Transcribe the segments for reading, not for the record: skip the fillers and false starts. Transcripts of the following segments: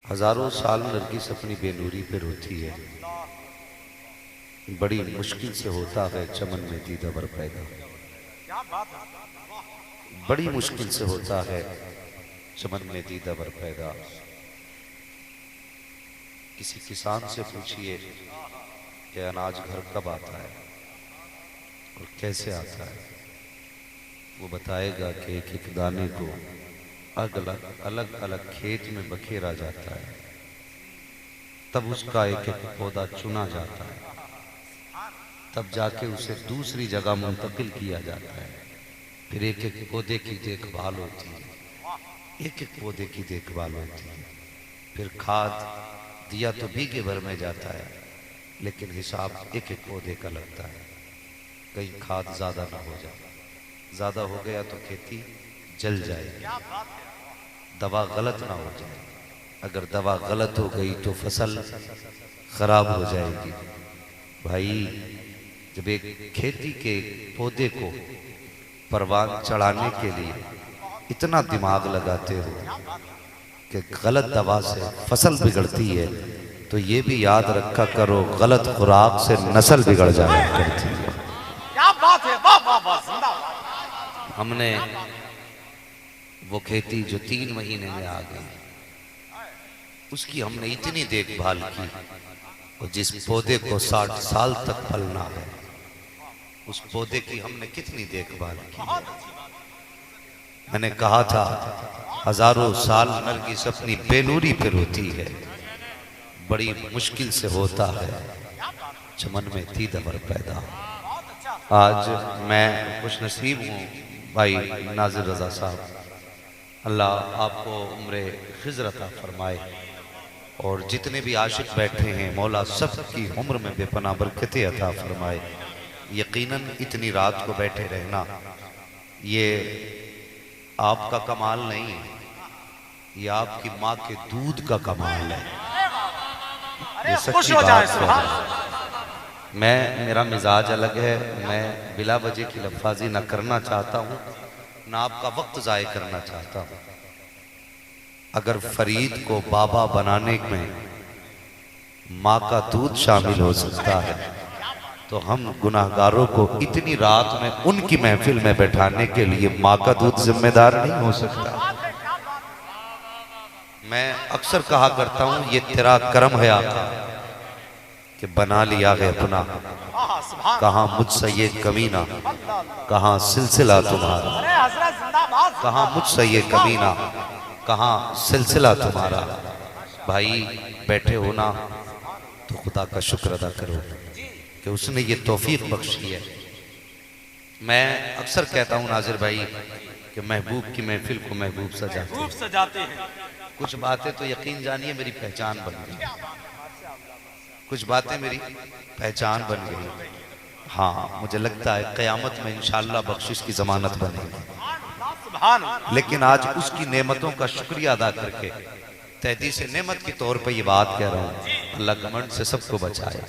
हजारों साल नरगिस अपनी बेनूरी पे रोती है, बड़ी मुश्किल से होता है चमन में दीदावर पैदा। बड़ी मुश्किल से होता है चमन में दीदावर पैदा। किसी किसान से पूछिए कि अनाज घर कब आता है और कैसे आता है, वो बताएगा कि एक एक दाने को अलग अलग खेत में बखेरा जाता है, तब उसका एक एक पौधा चुना जाता है, तब जाके उसे दूसरी जगह मुंतकिल किया जाता है। फिर एक एक पौधे की देखभाल होती है, एक एक पौधे की देखभाल होती है। फिर खाद दिया तो भीगे भर में जाता है, लेकिन हिसाब एक एक पौधे का लगता है। कहीं खाद ज्यादा ना हो जाए, ज्यादा हो गया तो खेती जल जाएगी, दवा गलत ना हो जाए, अगर दवा गलत हो गई तो फसल खराब हो जाएगी। भाई, जब एक खेती के पौधे को परवान चढ़ाने के लिए इतना दिमाग लगाते हो कि गलत दवा से फसल बिगड़ती है, तो ये भी याद रखा करो गलत खुराक से नस्ल बिगड़ जाया करती है। क्या बात है, वाह वाह वाह, जिंदाबाद। हमने वो खेती जो 3 महीने में आ गई, उसकी हमने इतनी देखभाल की, और जिस पौधे को 60 साल तक फलना है, उस पौधे की हमने कितनी देखभाल की है। मैंने कहा था हजारों साल नरगिस अपनी बेनूरी पे रोती है, बड़ी मुश्किल से होता है चमन में दीदावर पैदा। आज मैं खुश नसीब हूँ भाई नाजिर रजा साहब, अल्लाह आपको उम्रे खिज़र अता फरमाए, और जितने भी आशिक बैठे हैं मौला सब की उम्र में बेपनाह बरकतें अता फरमाए। यकीनन इतनी रात को बैठे रहना ये आपका कमाल नहीं है, ये आपकी माँ के दूध का कमाल है। ये सच्ची बात है। मेरा मिजाज अलग है, मैं बिला वजह की लफ्ज़ी ना करना चाहता हूँ, ना आपका वक्त ज़ाय करना चाहता हूँ। अगर फरीद को बाबा बनाने में माँ का दूध शामिल हो सकता है, तो हम गुनाहगारों को इतनी रात में उनकी महफिल में बैठाने के लिए माँ का दूध जिम्मेदार नहीं हो सकता। मैं अक्सर कहा करता हूँ ये तेरा करम है आका कि बना लिया है अपना, कहाँ मुझसे ये कमीना, कहाँ सिलसिला तुम्हारा, कहाँ मुझसे ये कमीना, कहाँ सिलसिला तुम्हारा। भाई बैठे हो ना तो खुदा का शुक्र अदा करो कि उसने ये तौफीक बख्शी है। मैं अक्सर कहता हूँ नाजिर भाई कि महबूब की महफिल को महबूब सजाते हैं। कुछ बातें तो यकीन जानिए मेरी पहचान बन गई, कुछ बातें मेरी पहचान बन गई। हाँ, मुझे लगता है क़यामत में इंशाअल्लाह बख्शिश की जमानत बनेगी, लेकिन आज उसकी नेमतों का शुक्रिया अदा करके तहदी से नेमत के तौर पर ये बात कह रहा हूँ, अल्लाह घमंड से सबको बचाए।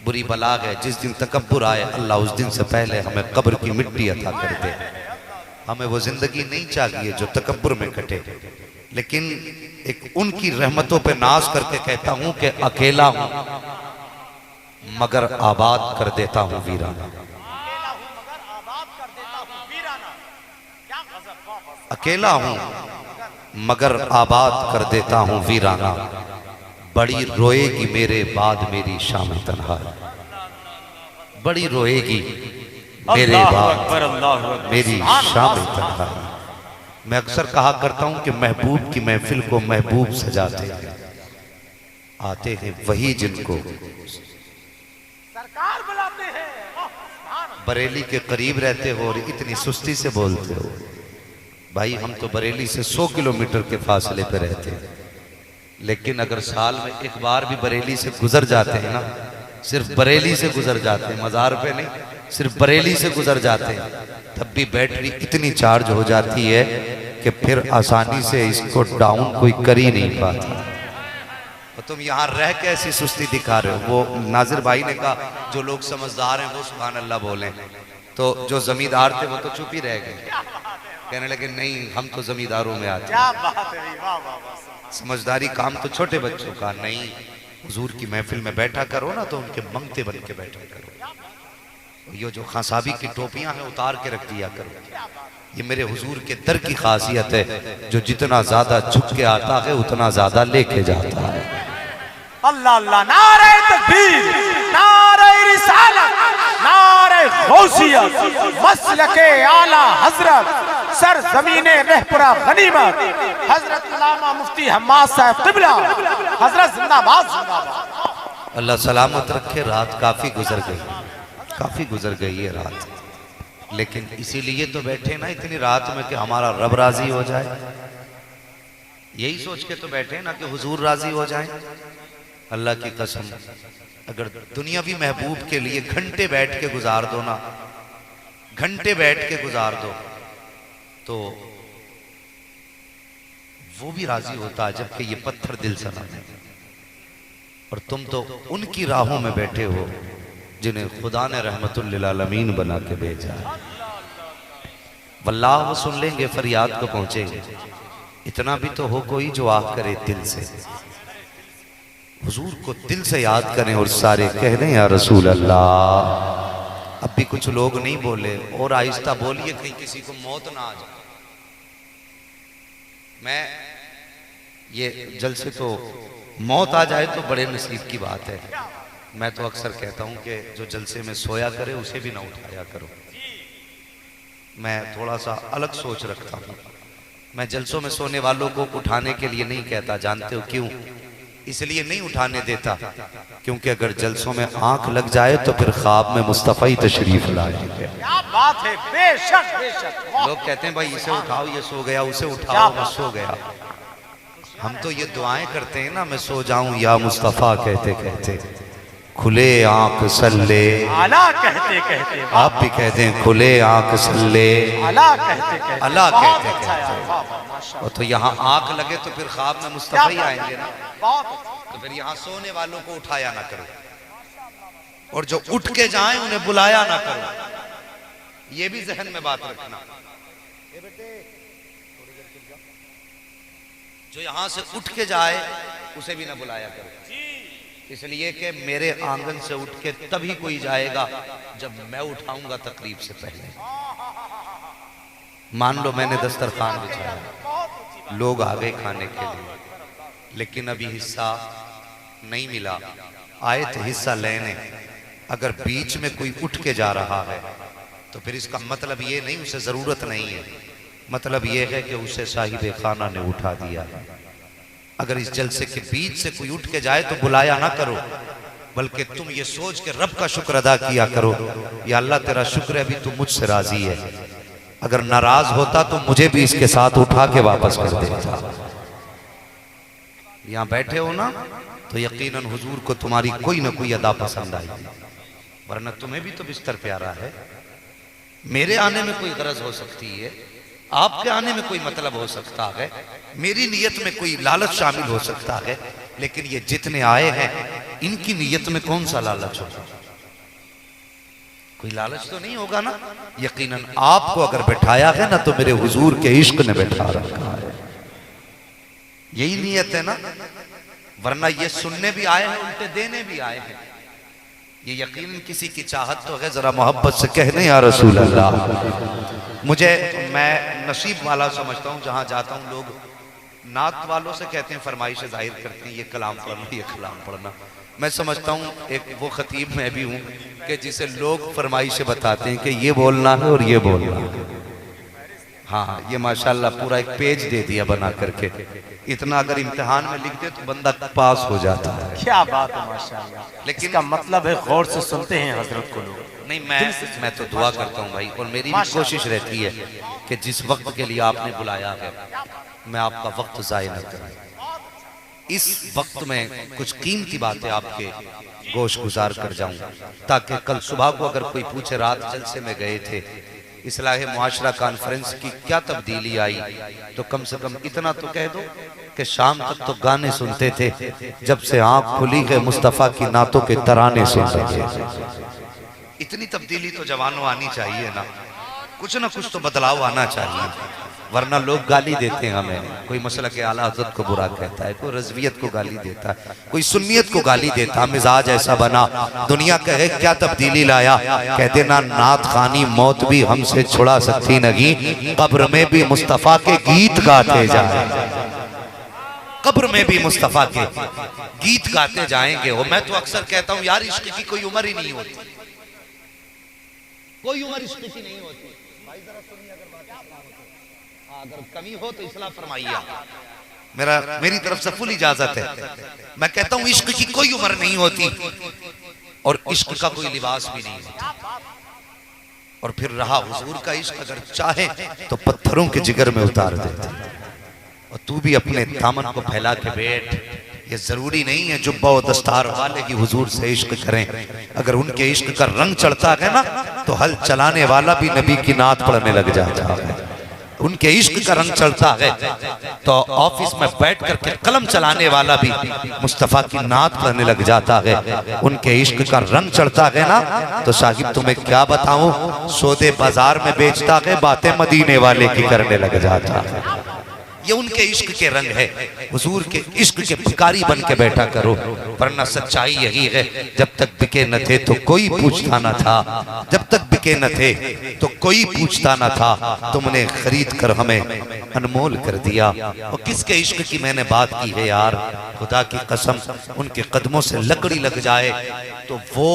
बुरी बला है जिस दिन तकब्बुर आए, अल्लाह उस दिन से पहले हमें कब्र की मिट्टी अता कर दे। हमें वो जिंदगी नहीं चाहिए जो तकब्बुर में कटे, लेकिन एक उनकी रहमतों पे नाज करके कहता हूं कि अकेला हूं मगर आबाद कर देता हूं वीराना। अकेला हूं मगर आबाद कर देता हूं वीराना, बड़ी रोएगी मेरे बाद मेरी शाम तन्हा, बड़ी रोएगी मेरे बाद मेरी शाम तन्हा। मैं अक्सर कहा करता हूं कि महबूब की महफिल को महबूब सजाते हैं, आते हैं वही जिनको सरकार बुलाते हैं। बरेली के करीब रहते हो और इतनी सुस्ती से बोलते हो। भाई हम तो बरेली से 100 किलोमीटर के फासले पे रहते हैं, लेकिन अगर साल में एक बार भी बरेली से गुजर जाते हैं ना, सिर्फ बरेली से गुजर जाते हैं, मज़ार पे नहीं, सिर्फ बरेली से गुजर जाते हैं, तब भी बैटरी इतनी चार्ज हो जाती है कि फिर आसानी से इसको डाउन कोई कर ही नहीं पाता। तो तुम यहाँ रह के ऐसी सुस्ती दिखा रहे हो। वो नाजिर भाई ने कहा जो लोग समझदार हैं वो सुभान अल्लाह बोलें, तो जो जमींदार थे वो तो चुप ही रह गए, कहने लगे नहीं हम तो जमींदारों में आते हैं। क्या बात है, वाह वाह वाह। समझदारी काम तो छोटे बच्चों का नहीं, हुजूर की महफिल में बैठा करो ना तो उनके मंगते बन के बैठा करो। ये जो खासाबी की टोपियां हैं उतार के रख दिया करो। ये मेरे हुजूर के दर की खासियत है, जो जितना ज्यादा झुक के आता है उतना ज्यादा लेके जाता है। अल्लाह अल्लाह, नारे तकबीर, नारे रिसालत, नारे गौसियत, मसलके आला हजरत, सर जमीने रहपुरा गनीमत, हजरत अल्लामा मुफ्ती हम्माद साहब क़िबला, हजरत जिंदाबाद जिंदाबाद। अल्लाह सलामत रखे। रात काफी गुजर गई, काफी गुजर गई है रात, लेकिन इसीलिए तो बैठे ना इतनी रात में कि हमारा रब राजी हो जाए। यही सोच के तो बैठे ना कि हुजूर राजी हो जाए। अल्लाह की कसम, अगर दुनियावी महबूब के लिए घंटे बैठ के गुजार दो ना, घंटे बैठ के गुजार दो, तो वो भी राजी होता है, जबकि ये पत्थर दिल से ना है। और तुम तो उनकी राहों में बैठे हो जिन्हें खुदा ने रहमतुल लिल आलमीन बना के भेजा है। वल्लाह वो सुन लेंगे, फरियाद को पहुंचेंगे। इतना भी तो हो कोई जो आह करे दिल से। हुजूर को दिल से याद करें और सारे कह दें या रसूल अल्लाह। अब भी कुछ लोग नहीं बोले, और आहिस्ता बोलिए कहीं किसी को मौत ना आ जाए। मैं ये जलसे तो मौत आ जाए तो बड़े नसीब की बात है। मैं तो अक्सर कहता हूं कि जो जलसे में सोया करे उसे भी ना उठाया करो। मैं थोड़ा सा अलग सोच रखता हूं। मैं जलसों में सोने वालों को उठाने के लिए नहीं कहता, जानते हो क्यों? इसलिए नहीं उठाने देता क्योंकि अगर जलसों में आंख लग जाए तो फिर ख्वाब में मुस्तफा ही तशरीफ लाएंगे। क्या बात है, बेशक बेशक। लोग कहते हैं भाई इसे उठाओ ये सो गया, उसे उठाओ मैं सो गया। हम तो ये दुआएं करते हैं ना, मैं सो जाऊं या मुस्तफा कहते कहते, खुले आंख सल्ले आला कहते कहते, आप भी कहते हैं खुले आंख सल्ले आला कहते कहते, अल्लाह बहुत कहते अच्छा कहते। यार, वाह, वाह, माशाअल्लाह। और तो यहाँ आंख लगे तो फिर ख्वाब में मुस्तफा ही आएंगे ना। बहुत अच्छा। तो फिर यहाँ सोने वालों को उठाया ना करो, और जो उठ के जाएं उन्हें बुलाया ना करो। ये भी जहन में बात रखना। जो यहां से उठ के जाए उसे भी ना बुलाया करो, इसलिए कि मेरे आंगन से उठ के तभी कोई जाएगा जब मैं उठाऊंगा तकरीब से पहले। मान लो मैंने दस्तरखान बिछाया, लोग आ गए खाने के लिए, लेकिन अभी हिस्सा नहीं मिला। आए थे हिस्सा लेने, अगर बीच में कोई उठ के जा रहा है तो फिर इसका मतलब ये नहीं उसे जरूरत नहीं है, मतलब ये है कि उसे साहिब खाना ने उठा दिया। अगर इस जलसे के बीच से कोई उठ के जाए तो बुलाया ना करो, बल्कि तुम ये सोच के रब का शुक्र अदा किया करो, या अल्लाह तेरा शुक्र है अभी तू मुझसे राजी है। अगर नाराज होता तो मुझे भी इसके साथ उठा के वापस कर देता। यहाँ बैठे हो ना तो यकीनन हुजूर को तुम्हारी कोई ना कोई अदा पसंद आई, वरना तुम्हें भी तो बिस्तर प्यारा है। मेरे आने में कोई गरज हो सकती है, आपके आने में कोई मतलब हो सकता है, मेरी नीयत में कोई लालच शामिल हो सकता है, लेकिन ये जितने आए हैं इनकी नीयत में कौन सा लालच होगा? कोई लालच तो नहीं होगा ना। यकीनन आपको अगर बैठाया है ना तो मेरे हुजूर के इश्क ने बैठा रखा है, यही नीयत है ना। वरना ये सुनने भी आए हैं, उल्टे देने भी आए हैं। ये यकीनन किसी की चाहत तो है। जरा मोहब्बत से कहने या रसूल अल्लाह। मैं नसीब वाला समझता हूँ, जहाँ जाता हूँ लोग नात वालों से कहते हैं, फरमाइशें जाहिर करते हैं, ये कलाम पढ़ना ये कलाम पढ़ना। मैं समझता हूँ एक वो खतीब मैं भी हूँ कि जिसे लोग फरमाइशें बताते हैं कि ये बोलना है और ये बोलना है। हाँ, ये माशाल्लाह पूरा एक पेज दे दिया बना करके। इतना अगर इम्तिहान में लिख दे तो बंदा पास हो जाता है। क्या बात है माशाल्लाह। लेकिन इसका मतलब है गौर से सुनते हैं हजरत को लोग। नहीं, मैं तो दुआ करता हूँ भाई, और मेरी भी कोशिश रहती है कि जिस वक्त के लिए आपने बुलाया है मैं आपका वक्त ज़ाया न करूँ। इस वक्त में कुछ कीमती बातें आपके गोश गुजार कर जाऊं, ताकि कल सुबह को अगर कोई पूछे रात जलसे में गए थे, इस्लाह मुआशरा कॉन्फ्रेंस की क्या तब्दीली आई, तो कम से कम इतना तो कह दो कि शाम तक तो गाने सुनते थे, जब से आंख खुली है मुस्तफ़ा की नातों के तराने सुनते थे। इतनी तब्दीली तो जवानों आनी चाहिए ना, कुछ बदलाव आना चाहिए। वरना लोग गाली देते हैं हमें। कोई मसला के आला हज़रत को बुरा कहता है, कोई रज़वियत को गाली देता है, कोई सुन्नियत को गाली देता है। मिजाज ऐसा बना, दुनिया कहे क्या तब्दीली लाया, कह देना नात खानी मौत भी हमसे छुड़ा सकती नहीं, कब्र में भी मुस्तफ़ा के गीत गाते जाए, कब्र में भी मुस्तफ़ा के गीत गाते जाएंगे। और मैं तो अक्सर कहता हूँ यार, इश्क की कोई उम्र ही नहीं होती, कोई उम्र इश्क की नहीं होती। भाई जरा सुनिए, अगर कमी हो तो इस्लाह फरमाइए। मेरी तरफ से फुल इजाजत है। मैं कहता हूं इश्क की कोई उम्र नहीं होती और इश्क का कोई लिबास भी नहीं होता। और फिर रहा हुजूर का इश्क, अगर चाहे तो पत्थरों के जिगर में उतार देते। और तू भी अपने दामन को फैला के बैठ। ये जरूरी नहीं है जुब्बा और दस्तार वाले की हुजूर से इश्क करें। अगर उनके इश्क का रंग चढ़ता है ना, तो हल चलाने वाला भी नबी की नात पढ़ने लग जाता है। उनके इश्क का रंग चढ़ता है तो ऑफिस में बैठ करके कलम चलाने वाला भी मुस्तफ़ा की नात पढ़ने लग जाता है। उनके इश्क का रंग चढ़ता है ना, तो साहिब तुम्हें क्या बताऊं, सौदे बाजार में बेचता है, बातें मदीने वाले की करने लग जाता है। ये उनके इश्क के रंग है। हुजूर के इश्क के भिखारी बन के बैठा करो, वरना सच्चाई यही है, जब तक बिके न थे तो कोई पूछता न था, जब तक बिके न थे तो कोई पूछता न था, तुमने खरीद कर हमें अनमोल कर दिया। और किसके इश्क की मैंने बात की है यार, खुदा की कसम, उनके कदमों से लकड़ी लग जाए तो वो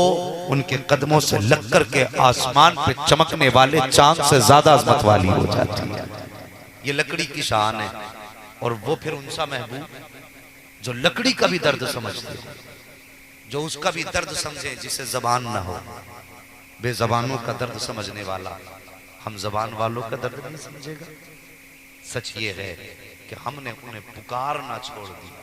उनके कदमों से लग कर के आसमान पे चमकने वाले चांद से ज्यादा अजमत वाली हो जाती है। ये लकड़ी की शान है। और वो फिर उनसा महबूब जो लकड़ी का भी दर्द समझते, जो उसका भी दर्द समझे, जिसे जबान ना हो, बेजबानों का दर्द समझने वाला हम जबान वालों का दर्द नहीं समझेगा। सच ये है कि हमने उन्हें पुकारना छोड़ दिया।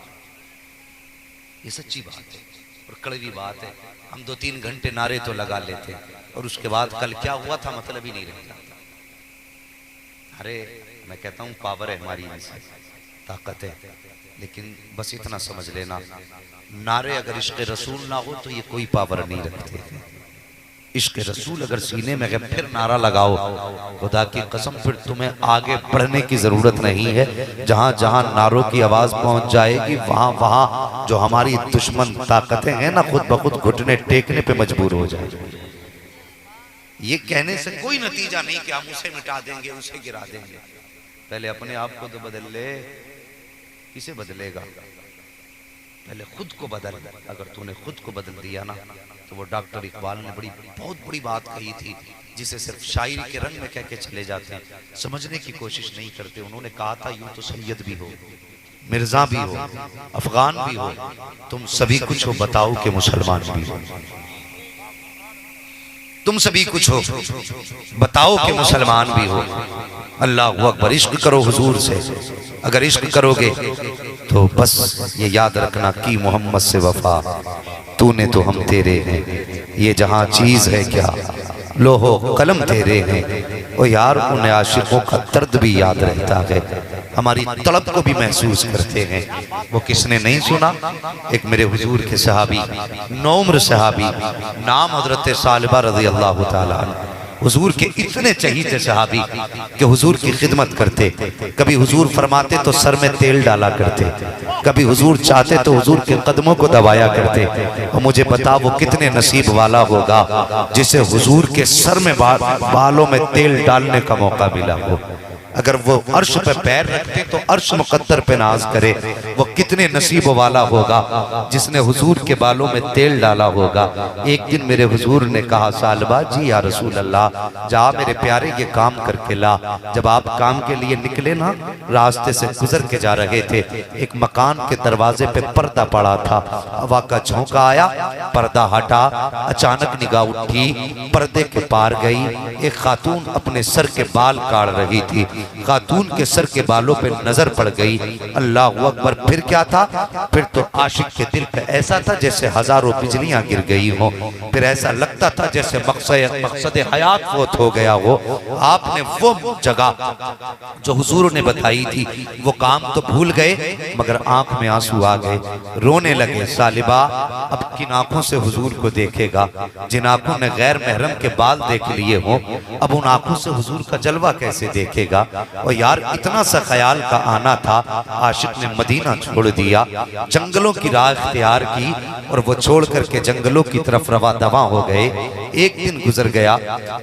ये सच्ची बात है और कड़वी बात है। हम 2-3 घंटे नारे तो लगा लेते और उसके बाद कल क्या हुआ था मतलब ही नहीं रहता। अरे मैं कहता हूँ पावर है हमारी, ताकत है, लेकिन बस इतना समझ लेना, नारे अगर इश्क रसूल ना हो तो ये कोई पावर नहीं रखते। इश्क रसूल अगर सीने में है फिर नारा लगाओ, खुदा की कसम फिर तुम्हें आगे बढ़ने की जरूरत नहीं है। जहां जहां नारों की आवाज पहुंच जाएगी वहां वहां जो हमारी दुश्मन ताकतें हैं ना, खुद ब खुद घुटने टेकने पे मजबूर हो जाएगी। ये कहने से कोई नतीजा नहीं कि हम उसे मिटा देंगे, उसे गिरा देंगे। पहले अपने आप को तो बदल ले। किसे बदलेगा? पहले खुद को बदल। अगर तूने खुद को बदल दिया ना, तो वो डॉक्टर इकबाल ने बहुत बड़ी बात कही थी, जिसे सिर्फ शायरी के रंग में कह के चले जाते हैं, समझने की कोशिश नहीं करते। उन्होंने कहा था यूं तो सैयद भी हो, मिर्जा भी हो, अफगान भी हो, तुम सभी कुछ हो, बताओ कि मुसलमान भी हो। तुम सभी कुछ हो, बताओ कि मुसलमान भी हो। अल्लाह अकबर। इश्क करो हुजूर से। अगर इश्क करोगे तो बस ये याद रखना कि मोहम्मद से वफा, तूने तो हम तेरे हैं, ये जहां चीज है क्या, लोहो कलम तेरे हैं। ओ यार, उन आशिकों का दर्द भी याद रहता है, हमारी तड़प को भी महसूस करते हैं। वो किसने नहीं सुना? एक मेरे हुजूर के सहाबी, नौम्र सहाबी, नाम हजरत सालिबा रज़ी अल्लाह ताला अन्हा, हुजूर के इतने चहीते सहाबी कि हुजूर की खिदमत करते। कभी हुजूर फरमाते तो सर में तेल डाला करते, कभी हुजूर चाहते तो हुजूर के कदमों को दबाया करते। और मुझे बता वो कितने नसीब वाला होगा जिसे हुजूर के सर में बालों में तेल डालने का मौका मिला हो। अगर वो अर्श पे पैर रखते तो अर्श मुकद्दर पे नाज करे। वो कितने नसीब वाला होगा जिसने हुजूर के बालों में तेल डाला होगा। एक दिन मेरे हुजूर ने कहा, सालबा जी या रसूल अल्लाह, जा मेरे प्यारे ये काम करके ला। जब आप काम के लिए निकले ना, रास्ते से गुजर के जा रहे थे, एक मकान के दरवाजे पे पर्दा पड़ा था। हवा का झोंका आया, पर्दा हटा, अचानक निगाह उठी, पर्दे के पार गई। एक खातून अपने सर के बाल काट रही थी। खातून के सर के बालों पे नजर पड़ गई। अल्लाह अकबर, फिर क्या था? फिर तो आशिक के दिल पे ऐसा था जैसे हजारों बिजलियां गिर गई हो। फिर ऐसा लगता था जैसे मकसद हयात फौत हो गया हो। आपने वो जगह जो हुजूर ने बताई थी वो काम तो भूल गए, मगर आंख में आंसू आ गए, रोने लगे। सालिबा अब किन आंखों से हुजूर को देखेगा? जिन आंखों ने गैर महरम के बाल देख लिए हो, अब उन आंखों से हुजूर का जलवा कैसे देखेगा? और यार इतना सा ख्याल का आना था, आशिक ने मदीना छोड़ दिया, जंगलों की राह इख्तियार की और वो छोड़ करके जंगलों की तरफ रवा दवा हो गए। एक दिन गुजर गया,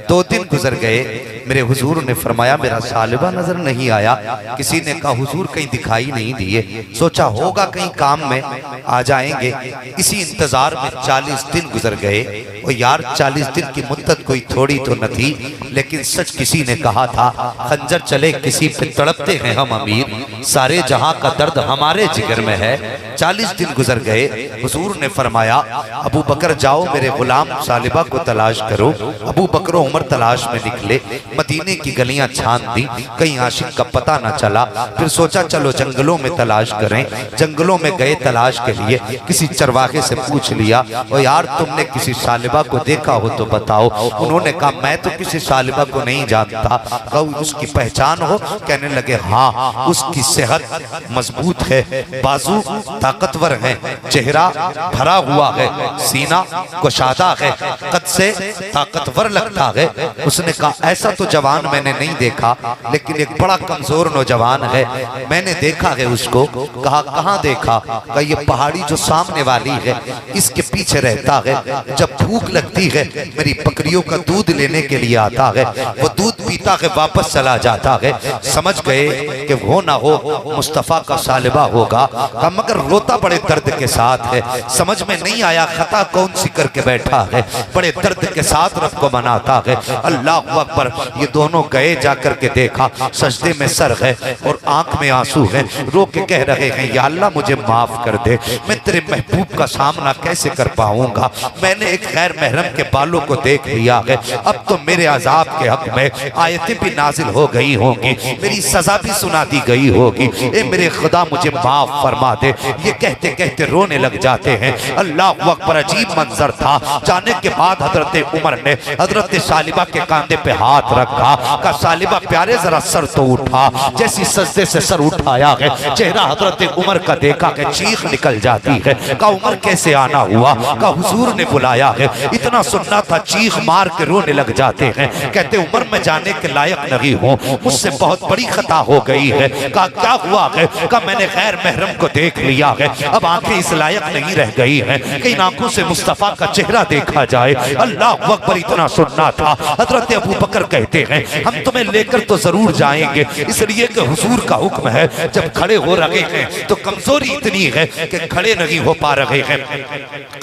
2 दिन गुजर गए, मेरे हुजूर ने फरमाया मेरा सालिबा नजर नहीं आया। किसी ने कहा हुजूर कहीं दिखाई नहीं दिए। सोचा होगा कहीं काम में आ जाएंगे। इसी इंतजार में 40 दिन गुजर गए। और यार 40 दिन की मुद्दत कोई थोड़ी तो न थी, लेकिन सच किसी ने कहा था खंजर चले किसी पे तड़पते हैं हम अमीर, सारे जहां का दर्द हमारे जिगर में है। 40 दिन गुजर गए। हुजूर ने फरमाया अबू बकर जाओ मेरे गुलाम सालिबा को तलाश करो। अबू बकर उमर तलाश में निकले, मदीने की गलियां छान दी, कहीं आशिक का पता न चला। फिर सोचा चलो जंगलों में तलाश करें। जंगलों में गए तलाश के लिए, किसी चरवाहे से पूछ लिया और यार तुमने किसी सालिबा को देखा हो तो बताओ। उन्होंने कहा मैं तो किसी सालिबा को नहीं जानता। कहा उसकी पहचान हो? कहने लगे हाँ, उसकी सेहत मजबूत है, बाजू ताकतवर है, चेहरा भरा हुआ है, सीना कुशादा है, कद से ताकतवर लगता है। उसने कहा ऐसा तो जवान मैंने नहीं देखा, लेकिन एक बड़ा कमजोर नौजवान है, मैंने देखा है उसको। कहा कहाँ देखा? कहा ये पहाड़ी जो सामने वाली है इसके पीछे रहता है, जब भूख लगती है मेरी बकरियों का दूध लेने के लिए आता है, वो दूध पीता है वापस चला जाता है। समझ गए कि वो ना हो मुस्तफा का सालिबा होगा। कहा मगर रोता बड़े दर्द के साथ है, समझ में नहीं आया खता कौन सी करके बैठा है, बड़े दर्द के साथ रब को मनाता है। अल्लाह अकबर। ये दोनों गए जाकर के देखा सजदे में सर है और आंख में आंसू है, रो के कह रहे हैं या अल्लाह मुझे माफ कर दे, मैं तेरे महबूब का सामना कैसे कर पाऊंगा? मैंने एक गैर महरम के बालों को देख लिया है, अब तो मेरे अजाब के हक में आयतें भी नाजिल हो गई होंगी, मेरी सजा भी सुना दी गई होगी। ए मेरे खुदा मुझे माफ फरमा दे। ये कहते कहते रोने लग जाते हैं। अल्लाह अकबर। अजीब मंजर था। जाने के बाद हजरत उमर ने हजरत सालिबा के कांधे पे हाथ रखा। का सालिबा प्यारे जरा सर तो उठा। जैसी सजदे से सर उठाया है, चेहरा हजरत उमर का देखा कि चीख निकल जाती है। का उमर कैसे आना हुआ? का हुजूर ने बुलाया है। इतना सुनना था, चीख मार के रोने लग जाते हैं। कहते उमर मैं जाने के लायक नहीं हूँ, मुझसे बहुत बड़ी खता हो गई है। का क्या हुआ है? का मैंने गैर महरम को देख लिया है, अब आंखें इस लायक नहीं रह गई हैं कि इन आंखों से मुस्तफा का चेहरा देखा जाए। अल्लाह अकबर। इतना सुनना था। हजरत अबू बकर कहते हैं हम तुम्हें लेकर तो जरूर जाएंगे, इसलिए कि हुजूर का हुक्म है। जब खड़े हो रहे हैं तो कमजोरी इतनी है कि खड़े नहीं हो पा रहे हैं,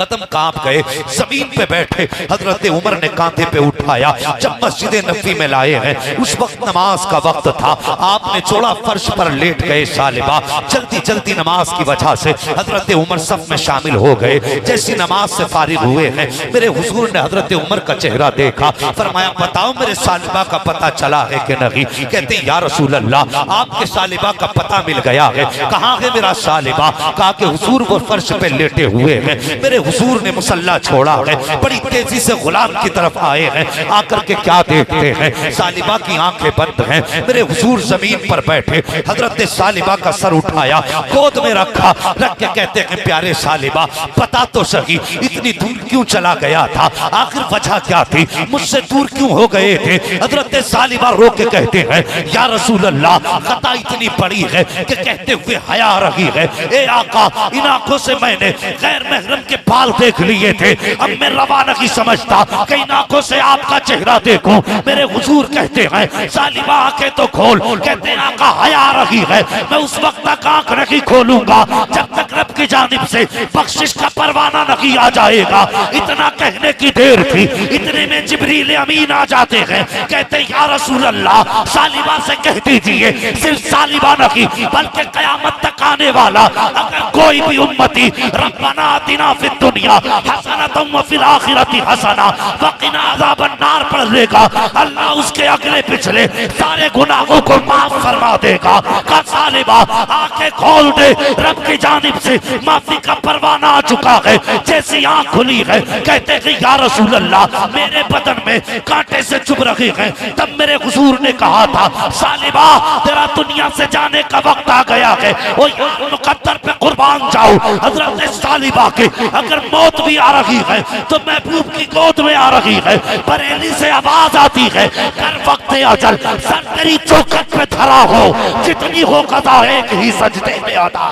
कदम कांप गए, जमीन पे बैठे। हजरत उमर ने कांधे पे उठाया, जब मस्जिद नबी में लाए हैं उस वक्त नमाज का वक्त था। आपने चौड़ा फर्श पर लेट गए सालिबा। जल्दी जल्दी नमाज की वजह से हजरत उमर सब में शामिल हो गए। जैसी नमाज से फारिग हुए हैं, मेरे हुजूर ने हजरत उमर का चेहरा देखा, फरमाया बताओ मेरे सालिबा का पता चला है कि नहीं? कहते या रसूल अल्लाह आपके सालिबा का पता मिल गया है। कहाँ है मेरा सालिबा? कहा कि हुजूर वो फर्श पे लेटे हुए हैं। मेरे हुजूर ने मुसल्ला छोड़ा है, बड़ी तेजी से गुलाम की तरफ आए हैं। आकर के क्या देखते हैं? सालिबा की आंखें बंद हैं। मेरे हुजूर जमीन पर बैठे, हजरत सालिबा का सर उठाया, गोद में रखा, रख के कहते हैं प्यारे सालिबा पता तो सही इतनी दूर क्यों चला गया था? आखिर वजह क्या थी? मुझसे दूर क्यों हो गए थे? हजरत सालिबा रो के कहते हैं या रसूल अल्लाह खता इतनी बड़ी है कि कहते हुए हया रही है। ए आका इन आंखों से मैंने गैर महरम के बाल देख लिए थे, अब मैं रवा नहीं समझता कि इन आंखों से आपका चेहरा देखूं। मेरे हुजूर कहते हैं सालिबा आंखें तो खोल। कहते हैं आका हया रही है, मैं उस वक्त तक आंख नहीं खोलूंगा जब तक रब की जानिब से बख्शिश का परवाना नहीं आ जाएगा। इतना कहने की देर देर थी, इतने में जिब्रील अमीन आ जाते हैं, कहते या रसूल अल्लाह सालिबा से कह दीजिए, सिर्फ सालिबा नहीं बल्कि कयामत तक आने वाला अगर कोई भी उम्मती रब्बना आतिना फिद दुनिया हसनतम व फिल आखिरती हसना व क़िना अज़ाबन नार पढ़ लेगा, अल्लाह उसके अगले पिछले सारे गुनाहों को माफ फरमा देगा। का सालिबा आंखें खोल दे, रब की जानिब से माफी का परवाना आ चुका है। जैसी आंख खुली है, कहते हैं या रसूल अल्लाह मेरे बदन में कांटे से चुभ रहे हैं। तब मेरे हुजूर ने कहा था सालिबा तेरा दुनिया से जाने का वक्त आ गया है, वो मुकद्दर पे कुर्बान जाओ। हजरत सालिबा के अगर मौत भी आ रही है तो महबूब की गोद में आ रही है। बरेली से आवाज आती है कर वक्त अजल सर तेरी चौखट पे धरा हो, जितनी हो कदा एक ही सजदे में अदा।